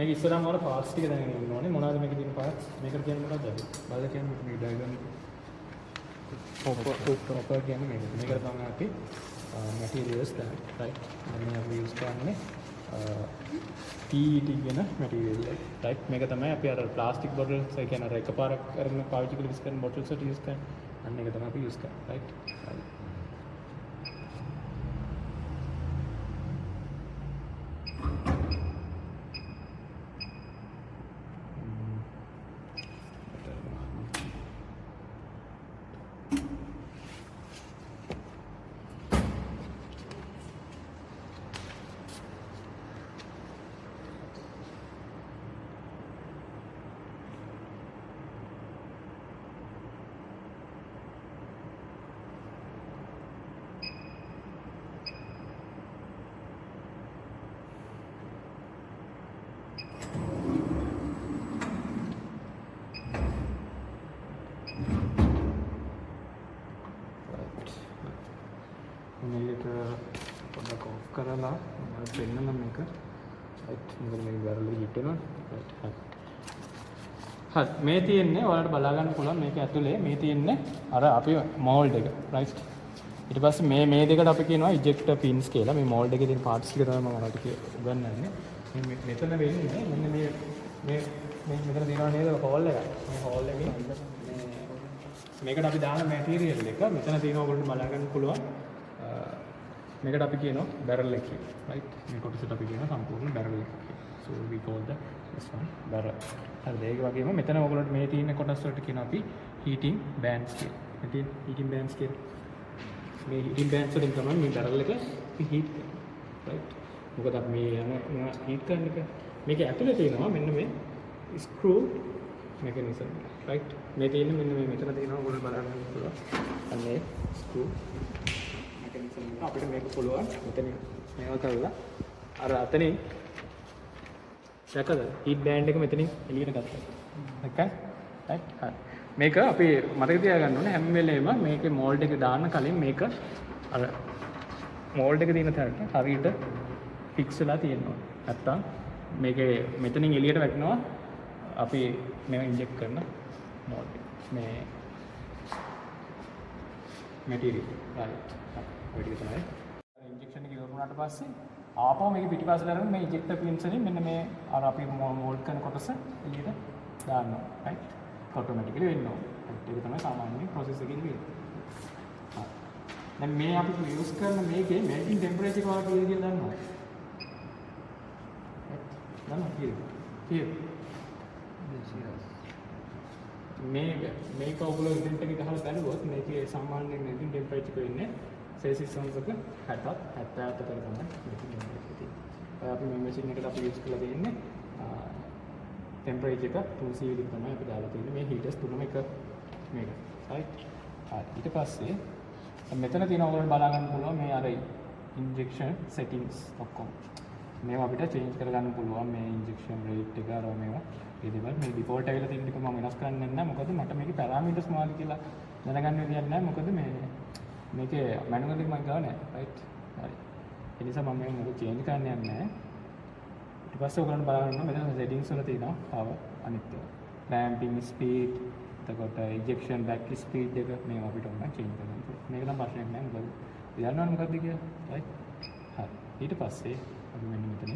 මේක ඉස්සරහම වල පාර්ට්ස් ටික දැනගෙන ඉන්න ඕනේ. මොනවද මේකේ තියෙන පාර්ට්ස්? මේකට කියන්නේ මොකක්ද අපි? බලලා කියන්නේ මේ ඩයග්‍රෑම් එක. ඔපර් කියන්නේ මේක. මේකට තමයි අපි materials ගන්න. right. මේ අපි use කරන්නේ PET කියන material එක. right. මේක තමයි අපි අර plastic bottles ඒ කියන්නේ අර එකපාරක් අරගෙන පාවිච්චි කරලා විස් කරන bottles වලට use කරන්නේ. අන්න ඒක තමයි අපි use කරන්නේ. right. මේක පොඩ්ඩක් ඔෆ් කරලා මම පෙන්නන්න මේක. right. මොකද මේක වැරළි හිට වෙනවා. right. හරි. මේ තියෙන්නේ ඔයාලට බලා ගන්න පුළුවන් මේක ඇතුලේ මේ තියෙන්නේ අර අපි මෝල්ඩ් එක. right. ඊට පස්සේ මේ දෙකට අපි කියනවා ඉජෙක්ටර් පින්ස් කියලා. මේ මෝල්ඩ් එකේ තියෙන පාර්ට්ස් ටික තමයි මම ඔයාලට උගන්වන්නේ. මේ මෙතන වෙන්නේ මෙන්න මේ මෙතන තියෙනවා නේද හෝල් එක. මේ හෝල් එකේ මේකට අපි දාන මැටීරියල් එක මෙතන තියෙන ඕගොල්ලන්ට බලා ගන්න පුළුවන්. මේකට අපි කියනවා බැරල් එක කියලා. right. මේ කොටසට අපි කියනවා සම්පූර්ණ බැරල් එක කියලා. so we call this one barrel. හරිද? ඒක වගේම මෙතන ඔයගොල්ලන්ට මේ තියෙන කොටස් වලට කියනවා අපි heating bands කියලා. මෙතන heating bands කියලා. මේ heating bands වලින් තමයි මේ බැරල් එක heat කරන්නේ. right. මොකද අපි මේ යන heat කරන එක මේක ඇතුලේ තියෙනවා මෙන්න මේ screw mechanism. right. මේ තියෙන්නේ මෙන්න මේ මෙතන තියෙනවා ඔයගොල්ලෝ බලන්න පුළුවන්. අන්න ඒ screw අපිට මේක පුළුවන් මෙතන මේවා කරලා අර අතනින් දැකද හීට් බෑන්ඩ් එක මෙතනින් එළියට ගත්තා. okay. right. හරි. මේක අපි මතක තියාගන්න ඕනේ හැම වෙලේම මේකේ මෝල්ඩ් එක දාන්න කලින් මේක අර මෝල්ඩ් එක තියෙන තැනට හරියට ෆික්ස් වෙලා තියෙනවා. නැත්තම් මේකේ මෙතනින් එළියට වැටෙනවා අපි මේව ඉන්ජෙක්ට් කරන මෝල්ඩ් මේ මැටීරියල්. right. ඔය ටික තමයි. ඉන්ජෙක්ෂන් එක ඉවරුනාට පස්සේ ආපහු මේක පිටිපස්සට අරගෙන මේ ඉන්ජෙක්ටර් පින්ස් වලින් මෙන්න මේ අර අපි මෝල්ඩ් කරන කොටස එළියට දානවා. right. ඔටෝමැටිකලි වෙනවා. ඒක තමයි සාමාන්‍ය ප්‍රොසෙස් එකකින් වෙන්නේ. හරි. දැන් මේ අපි යූස් කරන මේකේ මෙල්ටිං ටෙම්පරේචර් එක වල කීයද කියලා දන්නවද? දන්නවද කීයද? මේක ඔයගොල්ලෝ ඉන්ටර්නෙට් එකේ ගහලා බලුවොත් මේකේ සාමාන්‍ය මෙල්ටිං ටෙම්පරේචර් එක වෙන්නේ सेल्सियस अंशක 60 70 අතර තමයි මෙතන තියෙන්නේ. අපි මේ මැෂින් එකට අපි යූස් කරලා තියෙන්නේ ටෙම්පරේචර් එක 2C විදිහට තමයි අපි දාලා තියෙන්නේ. මේ හීටර්ස් තුනම එක මේක. right. හරි. ඊට පස්සේ මෙතන තියෙන ඔයගොල්ලෝ බලා ගන්න පුළුවන් මේ අර ඉන්ජෙක්ෂන් සෙටින්ග්ස් ඔක්කොම. මේවා අපිට චේන්ජ් කරගන්න පුළුවන් මේ ඉන්ජෙක්ෂන් රේට් එක අර මේවා. ඒ දේවල් මේ ඩිෆෝල්ට් ඇවිල්ලා තියෙන ටික මම වෙනස් කරන්නේ නැහැ. මොකද මට මේකේ පැරාමීටර්ස් මොනවද කියලා දැනගන්න විදියක් නැහැ. මොකද මේකේ මැනුවල් එක මම ගාව නැහැ. right. හරි. ඒ නිසා මම මේක මොකද චේන්ජ් කරන්න යන්නේ නැහැ. ඊට පස්සේ ඔයගොල්ලෝ බලන්න මෙතන සෙටින්ග්ස් වල තියෙනවා power අනිත් ඒවා. clamping speed එතකොට injection back speed එක මේවා අපිට ඕන චේන්ජ් කරන්න පුළුවන්. මේක නම් ප්‍රශ්නයක් නැහැ. මොකද දන්නවනේ මොකද්ද කියලා. right. හරි. ඊට පස්සේ අපි මෙන්න මෙතන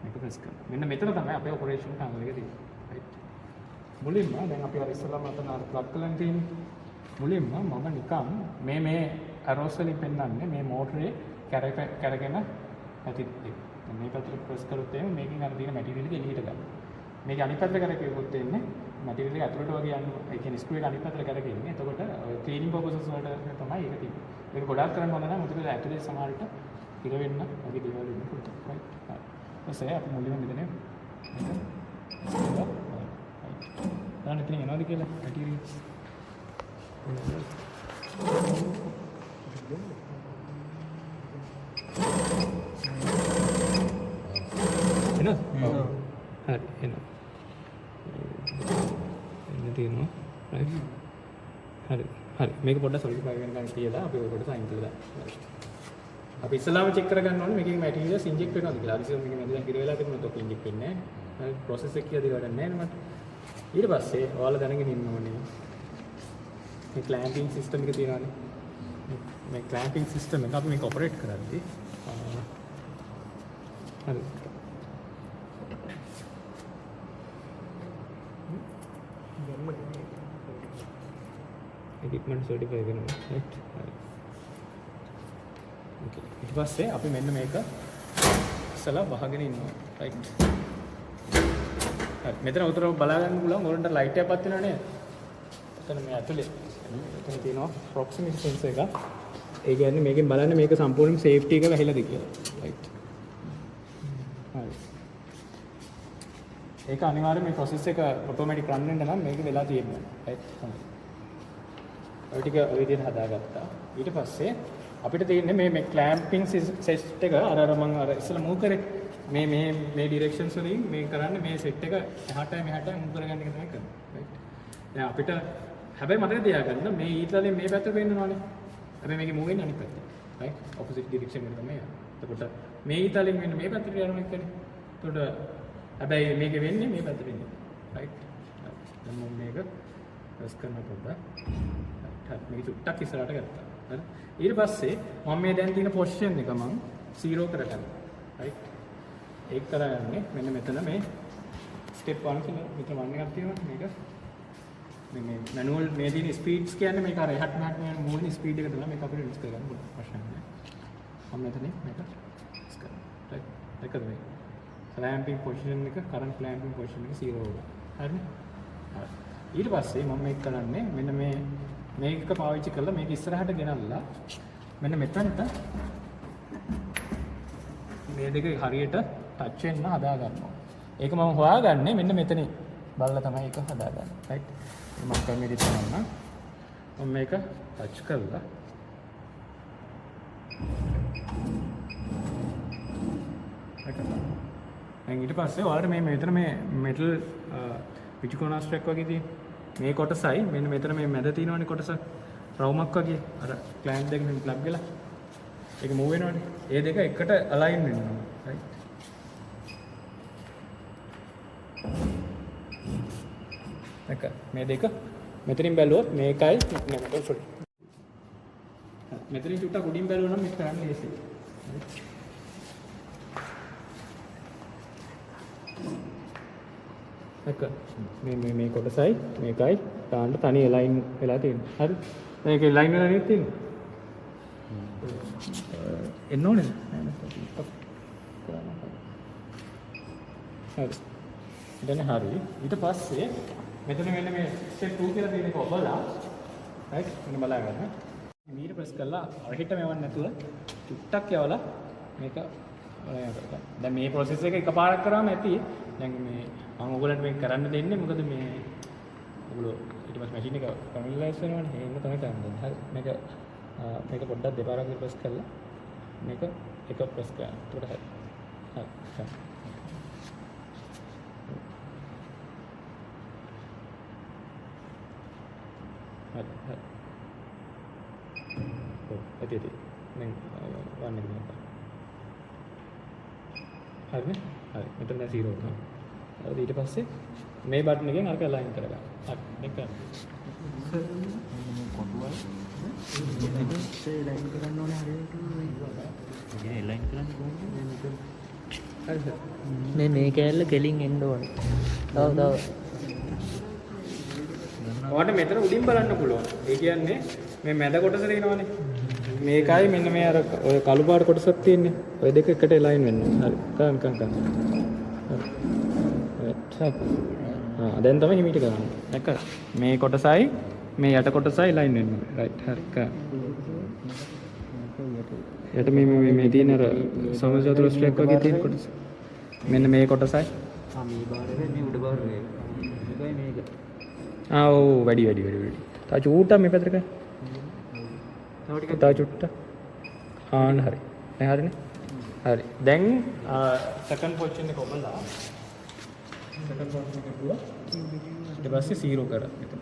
මේක ප්‍රෙස් කරනවා. මෙන්න මෙතන තමයි අපේ ඔපරේෂන් කන්සෝල් එක තියෙන්නේ. right. මුලින්ම දැන් අපි අර ඉස්සෙල්ලාම අතන අර ප්ලග් කරලා තියෙන්නේ. මුලින්ම මම නිකන් මේ ඇරෝස් වලින් පෙන්නන්නේ මේ මෝටරේ කැරගෙන ඇති දෙක. මේ පැත්තට ප්‍රෙස් කරොත් එimhe මේකෙන් අර තියෙන මැටීරියල් එක එළියට ගන්න. මේක අනිත් පැත්තට කරකියුවොත් එන්නේ මැටීරියල් එක ඇතුළට වගේ යන්නේ. ඒ කියන්නේ ස්ක්‍රූ එක අනිත් පැත්තට කරකියන්නේ. එතකොට ක්ලීනින් පර්පසස් වලට තමයි ඒක තියෙන්නේ. මේක ගොඩාක් කරන්න හොඳ නැහැ. මොකද ඇතුලේ සමහරට ඉර වෙන්න වගේ දේවල් වෙන්න පුළුවන්. right. හරි. ඊපස්සේ අපි මුලින්ම මෙතන දැන් ඉතින් එනවාද කියලා මැටීරියල්ස් එනවා. හරි එනවා. එන්න තියෙනවා. right. හරි. මේක පොඩ්ඩක් සොලිඩිෆයි වෙනකන් කියලා අපි ඔය කොට සයින් කරලා දාන්න. අපි ඉස්සලාම චෙක් කරගන්න ඕනේ මේකේ මැටීරියල්ස් ඉන්ජෙක්ට් වෙනවද කියලා. හරි මේක මැද දැන් කිර වෙලා තිබුණොත් ඔක ඉන්ජෙක්ට් වෙන්නේ නැහැ. හරි process එක කියලා දෙන්න නෑ මට. ඊට පස්සේ ඔයාලා දැනගෙන ඉන්න ඕනේ මේ clamping system එක තියෙනවානේ. මේ clamping system එක අපි මේක operate කරද්දී හරි equipment certify කරනවා right හරි okay ඊට පස්සේ අපි මෙන්න මේක ඉස්සලා වහගෙන ඉන්නවා right හරි මෙතන උතර බලා ගන්න පුළුවන් ඔයාලන්ට ලයිට් එකක් පත් වෙනව නේද එතන මේ ඇතුලේ එතන තියෙනවා proximity sensor එකක් ඒ කියන්නේ මේකෙන් බලන්න මේක සම්පූර්ණයෙන්ම safety එක වැහිලාද කියලා right හරි ඒක අනිවාර්යයෙන් මේ process එක automatic run වෙන්න නම් මේක වෙලා තියෙනවා right හරි ඔය ටික ඔය විදිහට හදාගත්තා. ඊට පස්සේ අපිට තියෙන්නේ මේ clamping set එක අර මම අර ඉස්සෙල්ලා move කරේ මේ directions වලින් මේ කරන්නේ මේ set එක එහාටයි මෙහාටයි move කරගන්න එක තමයි කරන්නේ. right. දැන් අපිට හැබැයි මතක තියාගන්න මේ ඊතලෙන් මේ පැත්තට වෙන්නනවානේ. හැබැයි මේකේ move වෙන්නේ අනිත් පැත්තට. right. opposite direction එකට තමයි යන්නේ. එතකොට මේ ඊතලෙන් වෙන්නේ මේ පැත්තට යනවා එකනේ. එතකොට හැබැයි මේකේ වෙන්නේ මේ පැත්තට වෙන්නේ. right. දැන් මම මේක press කරන පොඩ්ඩක් මේක චුට්ටක් ඉස්සරහට ගත්තා. හරි. ඊට පස්සේ මම මේ දැන් තියෙන පොසිෂන් එක මම 0 කරගන්නවා. right. ඒක කරගන්නේ මෙන්න මෙතන මේ step 1 කියලා මෙතන 1 එකක් තියෙනවා මේක. මේ manual මේ දින ස්පීඩ්ස් කියන්නේ මේක අර එහාට මෙහාට යන මූලික ස්පීඩ් එක තමයි මේක අපිට රිලීස් කරගන්න පුළුවන්. ප්‍රශ්නයක් නෑ. මම මෙතන මේක රිලීස් කරනවා. right. ඒකද මේ clamping position එක current clamping position එක 0 වෙනවා. හරිනේ? හරි. ඊට පස්සේ මම මේක කරන්නේ මෙන්න මේක පාවිච්චි කරලා මේක ඉස්සරහට ගෙනල්ලා මෙන්න මෙතනට මේ දෙක හරියට ටච් වෙන්න හදා ගන්නවා. ඒක මම හොයාගන්නේ මෙන්න මෙතනින් බලලා තමයි ඒක හදාගන්නේ. right. මම කැමති දෙයක් මම මේක ටච් කරලා ඊට පස්සේ ඔයාලට මේ මෙතන මේ මෙටල් පිටිකෝනා ස්ට්‍රැක් වගේ තියෙන මේ කොටසයි මෙන්න මෙතන මේ මැද තියෙනවනේ කොටස රවුමක් වගේ අර ක්ලෑන්ට් දෙක මෙන්න ප්ලග් වෙලා ඒක මූව් වෙනවනේ ඒ දෙක එකට අලයින් වෙන්න ඕනේ රයිට් එක මේ දෙක මෙතනින් බැලුවොත් මේකයි නෙමෙයි සෝරි මෙතනින් චුට්ටක් උඩින් බැලුවා නම් මේක කරන්න ලේසියි එක මේ කොටසයි මේකයි තාන්න තනි ලයින් වෙලා තියෙනවා. හරි. දැන් ඒකේ ලයින් වෙලා නේද තියෙන්නේ? එන්න ඕනේද? හරි. දැන් හරි. ඊට පස්සේ මෙතන මෙන්න මේ ස්ටෙප් 2 කියලා තියෙන එක ඔබලා රයිට් මෙන්න බලා ගන්න. මීට ප්‍රෙස් කරලා අරහිට මෙවන්න නැතුව චුට්ටක් යවලා මේක දැන් මේ process එක එකපාරක් කරාම ඇති. දැන් මේ මම ඔයගොල්ලන්ට මේක කරන්න දෙන්නේ මොකද මේ ඔයගොල්ලෝ ඊට පස්සේ මැෂින් එක ෆැමිලියරයිස් වෙනවනේ ඒක තමයි කරන්නේ. හරි මේක පොඩ්ඩක් දෙපාරක් ප්‍රෙස් කරලා මේක එක ප්‍රෙස් කරන්න. එතකොට හරි. හරි. හරි. ඇති. දැන් වන්න එක. හරිනේ? හරි. මෙතන දැන් 0 වුණා. ඊට පස්සේ මේ බටන් එකෙන් අරක අලයින් කරගන්න. හරි. මේක කරන්න. කොටුවයි ලයින් කරන්න ඕනේ හරියට. ඒ ලයින් කරන්න කොහොමද? හරිද? මේ කෑල්ල කෙලින් එන්න ඕනේ. තව ඔයාලට මෙතන උඩින් බලන්න පුළුවන්. ඒ කියන්නේ මේ මැද කොටස තියෙනවනේ. මේකයි මෙන්න මේ අර ඔය කළු පාට කොටසක් තියෙන්නේ. ඔය දෙක එකට ලයින් වෙන්න. හරි. කන්. දැන් තමයි හිමීට කරන්නේ. දැක්ක? මේ කොටසයි මේ යට කොටසයි ලයින් වෙන්න. රයිට්. හරි. යට මේ තියෙන අර සමචතුරස්‍රයක් වගේ තියෙන කොටස. මෙන්න මේ කොටසයි. මේ බාරේ මේ උඩ බාරේ. මේකයි මේක. ඔව් වැඩි. තා චූට්ටක් මේ පැත්තට කරන්න. තව ටිකක් තා චුට්ටක්. හරි. දැන් හරිනේ. හරි. දැන් සෙකන්ඩ් පොසිෂන් එක ඔබලා සෙකන්ඩ් පොසිෂන් එක පුවා ඊට පස්සේ 0 කර මෙතන.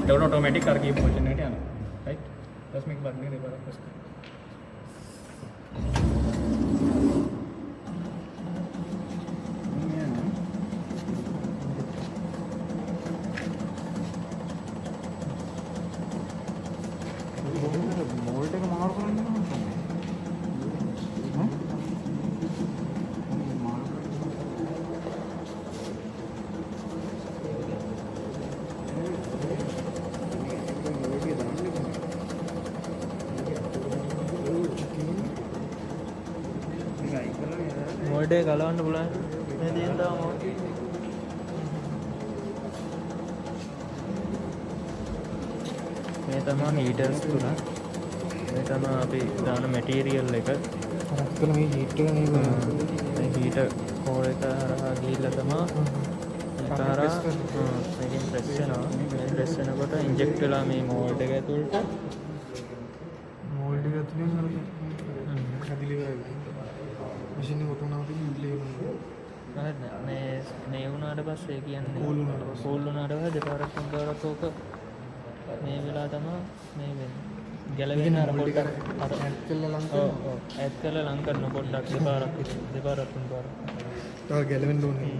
ඒක ඔටෝමැටික් අර කීප පොසිෂන් එකට යනවා. රයිට්. ඊට මේක බටන් එක දෙපාරක් ප්‍රෙස් කරන්න. මොල්ඩ් එක ගලවන්න පුළුවන්. මේ තියෙන තාම මොල්ඩ්. මේ තමයි හීටර්ස් තුන. මේ තමයි අපි දාන මැටීරියල් එක. අරක්කල මේ හීට් එක නේද? මේ හීටර් කෝල් එක හරහා ගිහිල්ලා තමයි මේක හරහා මේකෙන් ප්‍රෙස් වෙනවා. මේ ප්‍රෙස් වෙනකොට ඉන්ජෙක්ට් වෙලා මේ මෝල්ඩ් එක ඇතුළට මෝල්ඩ් එක ඇතුලෙන් අර කැදිලි වෙයි. මැෂින් එක ඔටෝමැටික් ඉන්ඩ්ලේ වෙනවා. හරිද? මේ වුණාට පස්සේ කියන්නේ කූල් වුණාට පස්සේ. කූල් වුණාට පස්සේ දෙපාරක් තුන් පාරක් ඕක මේ වෙලා තමයි මේ වෙන්නේ. ගැලවෙන අර පොඩ්ඩක් අර ඇඩ් කරලා ලං ඔව් ඔව් ඇඩ් කරලා ලං කරන පොඩ්ඩක් දෙපාරක් තුන් පාරක්. තව ගැලවෙන්න ඕනේ.